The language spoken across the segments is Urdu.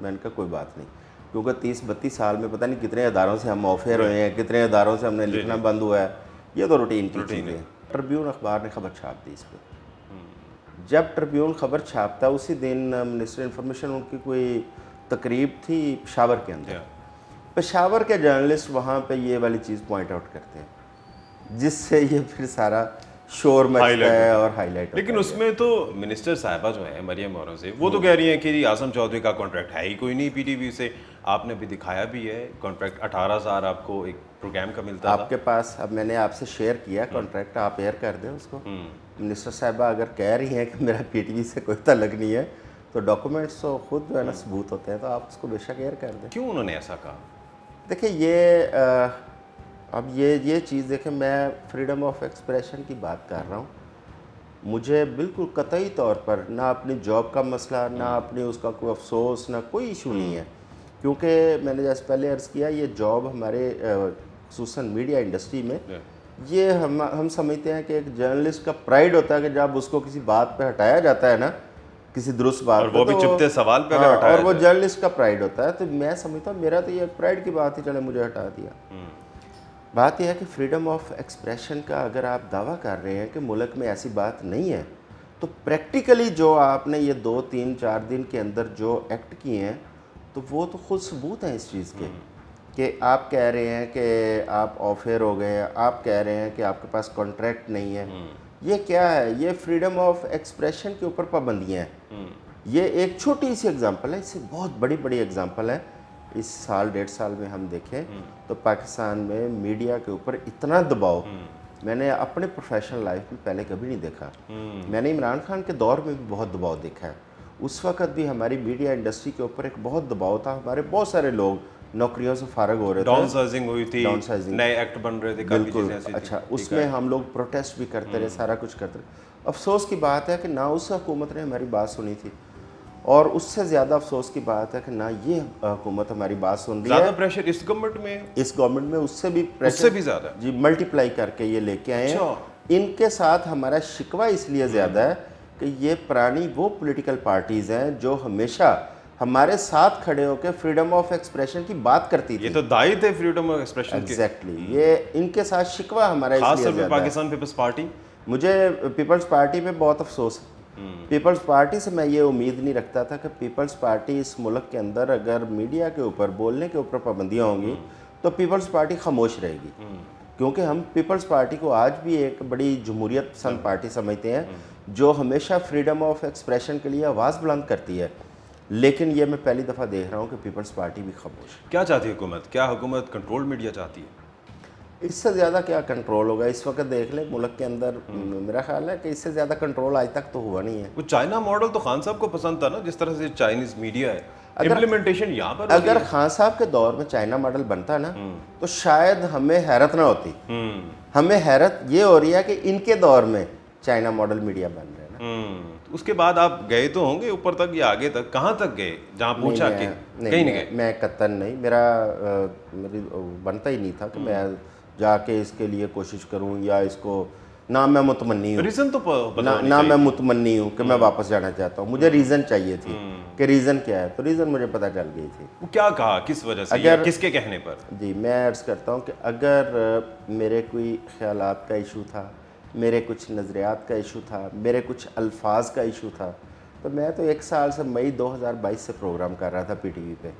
میں نے کہا کوئی بات نہیں، کیونکہ 30-32 سال میں پتہ نہیں کتنے اداروں سے ہم آف ایئر ہوئے ہیں، کتنے اداروں سے ہم نے لکھنا بند ہوا ہے، یہ تو روٹین کی چیزیں ہیں۔ ٹربیون اخبار نے خبر چھاپ دی اس پہ۔ جب ٹربیون خبر چھاپتا اسی دن منسٹر انفارمیشن ان کی کوئی تقریب تھی پشاور کے اندر، پشاور کے جرنلسٹ وہاں پہ یہ والی چیز پوائنٹ آؤٹ کرتے ہیں، جس سے یہ پھر سارا شور مچتا ہے اور ہائی لائٹ۔ لیکن اس میں تو منسٹر صاحبہ جو ہیں مریم اورنگزیب، وہ تو کہہ رہی ہیں کہ اعظم چودھری کا کانٹریکٹ ہے ہی کوئی نہیں پی ٹی وی سے، آپ نے بھی دکھایا بھی ہے کانٹریکٹ 18,000 آپ کو ایک پروگرام کا ملتا تھا آپ کے پاس، اب میں نے آپ سے شیئر کیا کانٹریکٹ، آپ ایئر کر دیں اس کو۔ منسٹر صاحبہ اگر کہہ رہی ہیں کہ میرا پی ٹی وی سے کوئی تعلق نہیں ہے تو ڈاکومنٹس تو خود جو ہے نا ثبوت ہوتے ہیں، تو آپ اس کو بے شک ایئر کر دیں۔ کیوں انہوں نے ایسا کہا؟ دیکھیں یہ اب یہ چیز دیکھیں، میں فریڈم آف ایکسپریشن کی بات کر رہا ہوں، مجھے بالکل قطعی طور پر نہ اپنی جاب کا مسئلہ، نہ اپنی اس کا کوئی افسوس، نہ کوئی ایشو نہیں ہے، کیونکہ میں نے جیسے پہلے عرض کیا یہ جاب ہمارے خصوصاً میڈیا انڈسٹری میں یہ ہم سمجھتے ہیں کہ ایک جرنلسٹ کا پرائیڈ ہوتا ہے کہ جب اس کو کسی بات پہ ہٹایا جاتا ہے نا، کسی درست بات پہ، وہ بھی چپتے سوال پہ اگر ہٹایا اور وہ جرنلسٹ کا پرائیڈ ہوتا ہے، تو میں سمجھتا ہوں میرا تو یہ پرائیڈ کی بات ہی چلے مجھے ہٹا دیا۔ بات یہ ہے کہ فریڈم آف ایکسپریشن کا اگر آپ دعویٰ کر رہے ہیں کہ ملک میں ایسی بات نہیں ہے، تو پریکٹیکلی جو آپ نے یہ 2-3-4 دن کے اندر جو ایکٹ کیے ہیں تو وہ تو خود ثبوت ہیں اس چیز کے، کہ آپ کہہ رہے ہیں کہ آپ آف ایئر ہو گئے، آپ کہہ رہے ہیں کہ آپ کے پاس کانٹریکٹ نہیں ہے، یہ کیا ہے؟ یہ فریڈم آف ایکسپریشن کے اوپر پابندیاں ہیں۔ یہ ایک چھوٹی سی اگزامپل ہے، اس سے بہت بڑی بڑی اگزامپل ہے۔ اس سال 1.5 سال میں ہم دیکھیں تو پاکستان میں میڈیا کے اوپر اتنا دباؤ میں نے اپنے پروفیشنل لائف میں پہلے کبھی نہیں دیکھا۔ میں نے عمران خان کے دور میں بھی بہت دباؤ دیکھا ہے، اس وقت بھی ہماری میڈیا انڈسٹری کے اوپر ایک بہت دباؤ تھا، ہمارے بہت سارے لوگ نوکریوں سے فارغ ہو رہے تھے، ڈاؤن سائزنگ ہوئی تھی، نئے ایکٹ بن رہے تھے، کافی چیزیں ایسی تھیں۔ اچھا، اس میں ہم لوگ پروٹیسٹ بھی کرتے رہے، سارا کچھ کرتے رہے۔ افسوس کی بات ہے کہ نہ اس حکومت نے ہماری بات سنی تھی، اور اس سے زیادہ افسوس کی بات ہے کہ نہ یہ حکومت ہماری بات سن رہی ہے۔ زیادہ پریشر اس گورنمنٹ میں، اس گورنمنٹ میں اس سے بھی اس سے بھی زیادہ جی ملٹی پلائی کر کے یہ لے کے آئے ہیں۔ ان کے ساتھ ہمارا شکوہ اس لیے زیادہ ہے کہ یہ پرانی وہ پولیٹیکل پارٹیز ہیں جو ہمیشہ ہمارے ساتھ کھڑے ہو کے فریڈم آف ایکسپریشن کی بات کرتی تھی۔ یہ تو دائی تھے فریڈم آف ایکسپریشن کے، ایگزیکٹلی، یہ ان کے ساتھ شکوہ ہمارا خاص اس طور لیے پہ زیادہ ہے۔ پاکستان پیپلز پارٹی، مجھے پیپلز پارٹی میں بہت افسوس ہے۔ پیپلز پارٹی سے میں یہ امید نہیں رکھتا تھا کہ پیپلز پارٹی اس ملک کے اندر اگر میڈیا کے اوپر بولنے کے اوپر پابندیاں ہوں گی تو پیپلز پارٹی خاموش رہے گی، کیونکہ ہم پیپلز پارٹی کو آج بھی ایک بڑی جمہوریت پسند پارٹی سمجھتے ہیں جو ہمیشہ فریڈم آف ایکسپریشن کے لیے آواز بلند کرتی ہے، لیکن یہ میں پہلی دفعہ دیکھ رہا ہوں کہ پیپلز پارٹی بھی خاموش ہے۔ کیا چاہتی ہے حکومت؟ کیا حکومت کنٹرول میڈیا چاہتی ہے؟ اس سے زیادہ کیا کنٹرول ہوگا؟ اس وقت دیکھ لیں ملک کے اندر، میرا خیال ہے کہ اس سے زیادہ کنٹرول آج تک تو ہوا نہیں ہے۔ وہ چائنا ماڈل تو خان صاحب کو پسند تھا نا، جس طرح سے چائنیز میڈیا ہے، امپلیمنٹیشن یہاں پر اگر خان صاحب کے دور میں چائنا ماڈل بنتا نا تو شاید ہمیں حیرت نہ ہوتی۔ ہمیں حیرت یہ ہو رہی ہے کہ ان کے دور میں چائنا ماڈل میڈیا بن رہا ہے نا۔ اس کے بعد آپ گئے تو ہوں گے اوپر تک یا آگے تک؟ کہاں تک گئے جہاں پوچھا کہ کہیں نہیں گئے؟ میں قطن نہیں، میری بنتا ہی نہیں تھا کہ میں جا کے اس کے لیے کوشش کروں، یا اس کو نہ میں متمنی ہوں، ریزن تو نہ میں متمنی ہوں کہ میں واپس جانا چاہتا ہوں، مجھے ریزن چاہیے تھی کہ ریزن کیا ہے، تو ریزن مجھے پتہ چل گئی تھی۔ وہ کیا کہا، کس وجہ سے، یا کس کے کہنے پر؟ جی میں عرض کرتا ہوں کہ اگر میرے کوئی خیالات کا ایشو تھا، میرے کچھ نظریات کا ایشو تھا، میرے کچھ الفاظ کا ایشو تھا، تو میں تو 1 سال سے مئی 2022 سے پروگرام کر رہا تھا پی ٹی وی پہ،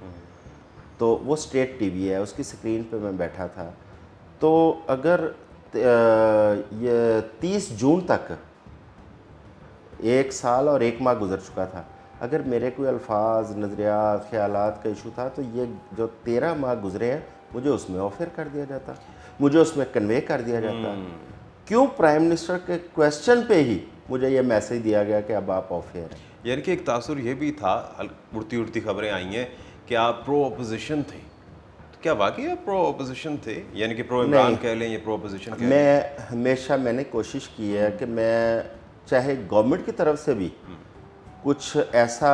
تو وہ اسٹیٹ ٹی وی ہے، اس کی سکرین پہ میں بیٹھا تھا، تو اگر یہ 30 جون تک 1 سال اور 1 ماہ گزر چکا تھا، اگر میرے کوئی الفاظ، نظریات، خیالات کا ایشو تھا تو یہ جو 13 ماہ گزرے ہیں مجھے اس میں آفر کر دیا جاتا، مجھے اس میں کنوے کر دیا جاتا۔ کیوں پرائم منسٹر کے کویسچن پہ ہی مجھے یہ میسج دیا گیا کہ اب آپ آف ایئر ہیں؟ یعنی کہ ایک تاثر یہ بھی تھا، اڑتی خبریں آئی ہیں کہ آپ پرو اپوزیشن تھے، تو کیا واقعی آپ پرو اپوزیشن تھے؟ یعنی کہ پرو عمران کہہ لیں یا پرو اپوزیشن کہہ لیں؟ میں ہمیشہ میں نے کوشش کی ہے کہ میں چاہے گورنمنٹ کی طرف سے بھی کچھ ایسا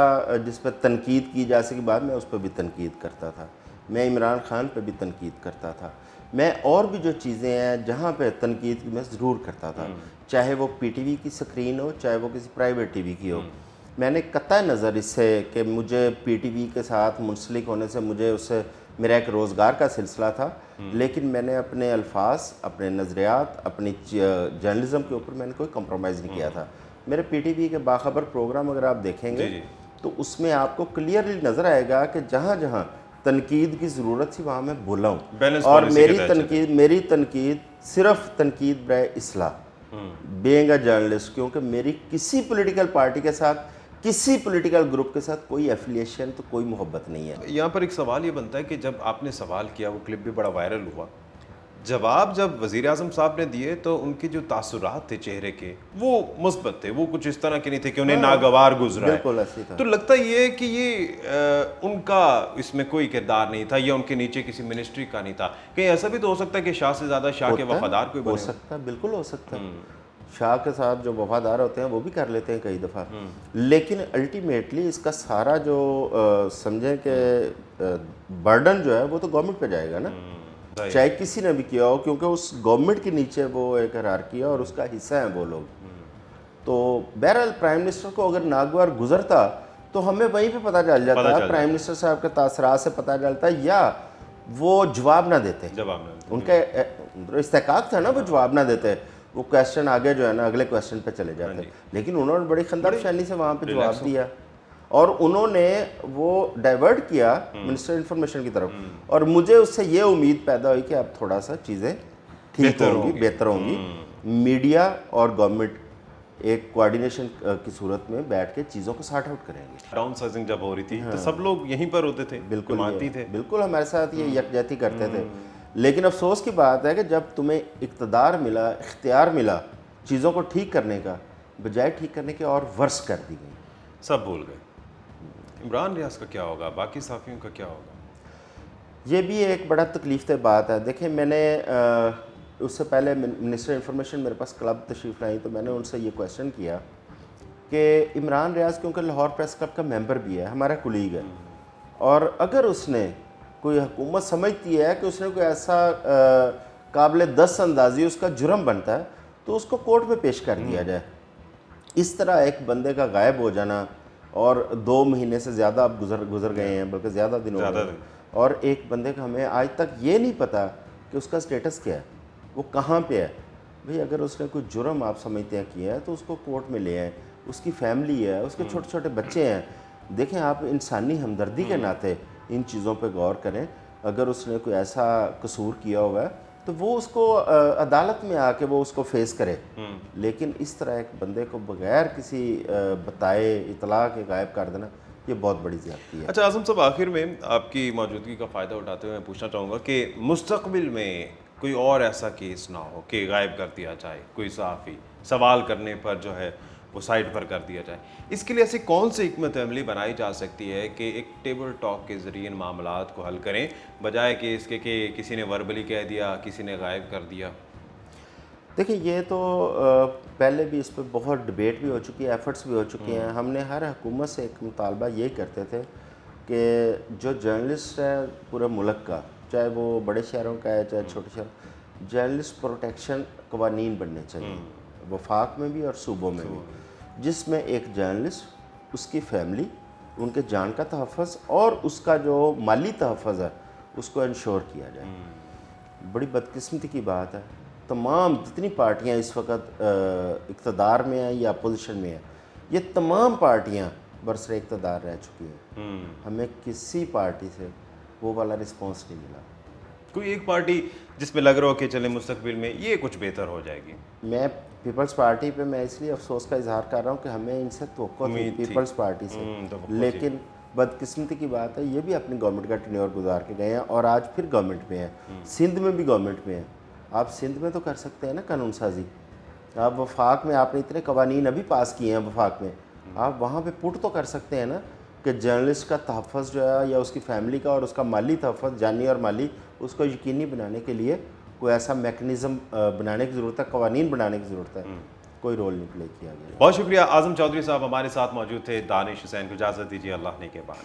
جس پہ تنقید کی جا سکے بعد میں اس پہ بھی تنقید کرتا تھا، میں عمران خان پہ بھی تنقید کرتا تھا، میں اور بھی جو چیزیں ہیں جہاں پہ تنقید کی میں ضرور کرتا تھا، چاہے وہ پی ٹی وی کی سکرین ہو، چاہے وہ کسی پرائیویٹ ٹی وی کی ہو۔ میں نے قطع نظر اس سے کہ مجھے پی ٹی وی کے ساتھ منسلک ہونے سے مجھے اس سے میرا ایک روزگار کا سلسلہ تھا، لیکن میں نے اپنے الفاظ، اپنے نظریات، اپنی جرنلزم کے اوپر میں نے کوئی کمپرومائز نہیں کیا تھا۔ میرے پی ٹی وی کے باخبر پروگرام اگر آپ دیکھیں گے تو اس میں آپ کو کلیئرلی نظر آئے گا کہ جہاں جہاں تنقید کی ضرورت تھی وہاں میں بولا ہوں، اور میری تنقید صرف تنقید برائے اصلاح، بینگ اے جرنلسٹ، کیونکہ میری کسی پولیٹیکل پارٹی کے ساتھ، کسی پولیٹیکل گروپ کے ساتھ کوئی ایفیلیشن تو کوئی محبت نہیں ہے۔ یہاں پر ایک سوال یہ بنتا ہے کہ جب آپ نے سوال کیا، وہ کلپ بھی بڑا وائرل ہوا، جواب جب وزیر اعظم صاحب نے دیے تو ان کے جو تاثرات تھے چہرے کے وہ مثبت تھے، وہ کچھ اس طرح کے نہیں تھے کہ انہیں ناگوار گزرا ہے۔ بالکل ایسی تھا۔ تو لگتا یہ ہے کہ یہ ان کا اس میں کوئی کردار نہیں تھا، یا ان کے نیچے کسی منسٹری کا نہیں تھا۔ کہیں ایسا بھی تو ہو سکتا ہے کہ شاہ سے زیادہ شاہ کے وفادار کوئی بنے ہو سکتا ہے، بالکل ہو سکتا ہے۔ شاہ کے ساتھ جو وفادار ہوتے ہیں وہ بھی کر لیتے ہیں کئی دفعہ، لیکن الٹیمیٹلی اس کا سارا جو سمجھیں کہ برڈن جو ہے وہ تو گورنمنٹ پہ جائے گا نا، چاہے کسی نے بھی کیا ہو، کیونکہ اس گورنمنٹ کے نیچے وہ ایک ہیرارکی ہے اور اس کا حصہ ہیں وہ لوگ۔ تو بہرحال پرائم منسٹر کو اگر ناگوار گزرتا تو ہمیں وہیں پہ پتہ چل جاتا ہے، پرائم منسٹر صاحب کے تاثرات سے پتہ چلتا ہے، یا وہ جواب نہ دیتے، ان کا استحقاق تھا نا وہ جواب نہ دیتے، وہ کویسچن آگے جو ہے نا اگلے کویسچن پہ چلے جاتے، لیکن انہوں نے بڑی خندق شانی سے وہاں پہ جواب دیا، اور انہوں نے وہ ڈائیورٹ کیا منسٹر انفارمیشن کی طرف، اور مجھے اس سے یہ امید پیدا ہوئی کہ اب تھوڑا سا چیزیں ٹھیک ہوں گی، بہتر ہوں گی، میڈیا اور گورنمنٹ ایک کوارڈینیشن کی صورت میں بیٹھ کے چیزوں کو سارٹ آؤٹ کریں گے۔ ڈاؤن سائزنگ جب ہو رہی تھی تو سب لوگ یہیں پر ہوتے تھے، بالکل مانتی تھے، بالکل ہمارے ساتھ یہ یکجہتی کرتے تھے، لیکن افسوس کی بات ہے کہ جب تمہیں اقتدار ملا، اختیار ملا چیزوں کو ٹھیک کرنے کا، بجائے ٹھیک کرنے کے اور ورس کر دی گئی، سب بھول گئے۔ عمران ریاض کا کیا ہوگا، باقی صحافیوں کا کیا ہوگا؟ یہ بھی ایک بڑا تکلیف دہ بات ہے۔ دیکھیں میں نے اس سے پہلے منسٹر انفارمیشن میرے پاس کلب تشریف لائی تو میں نے ان سے یہ کویسچن کیا کہ عمران ریاض کیونکہ لاہور پریس کلب کا ممبر بھی ہے، ہمارا کولیگ ہے، اور اگر اس نے کوئی حکومت سمجھتی ہے کہ اس نے کوئی ایسا قابل دست اندازی اس کا جرم بنتا ہے تو اس کو کورٹ میں پیش کر دیا جائے۔ اس طرح ایک بندے کا غائب ہو جانا، اور 2 مہینے سے زیادہ اب گزر گئے ہیں، بلکہ زیادہ دن ہو گئے، اور ایک بندے کا ہمیں آج تک یہ نہیں پتا کہ اس کا سٹیٹس کیا ہے، وہ کہاں پہ ہے۔ بھئی اگر اس نے کوئی جرم آپ سمجھتے ہیں کیا ہے تو اس کو کورٹ میں لے آئیں، اس کی فیملی ہے، اس کے چھوٹے چھوٹے بچے ہیں، دیکھیں آپ انسانی ہمدردی کے ناطے ان چیزوں پہ غور کریں۔ اگر اس نے کوئی ایسا قصور کیا ہوا ہے تو وہ اس کو عدالت میں آ کے وہ اس کو فیس کرے، لیکن اس طرح ایک بندے کو بغیر کسی بتائے اطلاع کے غائب کر دینا یہ بہت بڑی زیادتی ہے۔ اچھا اعظم صاحب، آخر میں آپ کی موجودگی کا فائدہ اٹھاتے ہوئے میں پوچھنا چاہوں گا کہ مستقبل میں کوئی اور ایسا کیس نہ ہو کہ غائب کر دیا جائے کوئی صحافی، سوال کرنے پر جو ہے وہ سائٹ پر کر دیا جائے، اس کے لیے ایسی کون سی حکمت عملی بنائی جا سکتی ہے کہ ایک ٹیبل ٹاک کے ذریعے ان معاملات کو حل کریں، بجائے کہ اس کے کہ کسی نے وربلی کہہ دیا، کسی نے غائب کر دیا؟ دیکھیں یہ تو پہلے بھی اس پہ بہت ڈبیٹ بھی ہو چکی ہے، ایفرٹس بھی ہو چکی ہیں۔ ہم نے ہر حکومت سے ایک مطالبہ یہی کرتے تھے کہ جو جرنلسٹ ہے پورے ملک کا، چاہے وہ بڑے شہروں کا ہے چاہے چھوٹے شہر، جرنلسٹ پروٹیکشن قوانین بننے چاہیے، وفاق میں بھی اور صوبوں میں بھی، جس میں ایک جرنلسٹ، اس کی فیملی، ان کے جان کا تحفظ اور اس کا جو مالی تحفظ ہے اس کو انشور کیا جائے۔ بڑی بدقسمتی کی بات ہے، تمام جتنی پارٹیاں اس وقت اقتدار میں ہیں یا اپوزیشن میں ہیں، یہ تمام پارٹیاں برسر اقتدار رہ چکی ہیں، ہمیں کسی پارٹی سے وہ والا رسپانس نہیں ملا۔ کوئی ایک پارٹی جس میں لگ رہا ہو کہ چلے مستقبل میں یہ کچھ بہتر ہو جائے گی؟ میں پیپلز پارٹی پہ میں اس لیے افسوس کا اظہار کر رہا ہوں کہ ہمیں ان سے توقع تھی پیپلز پارٹی سے، لیکن بدقسمتی کی بات ہے یہ بھی اپنی گورنمنٹ کا ٹینیور گزار کے گئے ہیں اور آج پھر گورنمنٹ میں ہیں، سندھ میں بھی گورنمنٹ میں ہیں۔ آپ سندھ میں تو کر سکتے ہیں نا قانون سازی، آپ وفاق میں آپ نے اتنے قوانین ابھی پاس کیے ہیں وفاق میں، آپ وہاں پہ پٹ تو کر سکتے ہیں نا کہ جرنلسٹ کا تحفظ جو ہے یا اس کی فیملی کا اور اس کا مالی تحفظ جانی اور مالی اس کو یقینی بنانے کے لیے کوئی ایسا میکنزم بنانے کی ضرورت ہے، قوانین بنانے کی ضرورت ہے، کوئی رول نہیں پلے کیا گیا۔ بہت شکریہ اعظم چودھری صاحب ہمارے ساتھ موجود تھے۔ دانش حسین کو اجازت دیجیے، اللہ نے کے بعد۔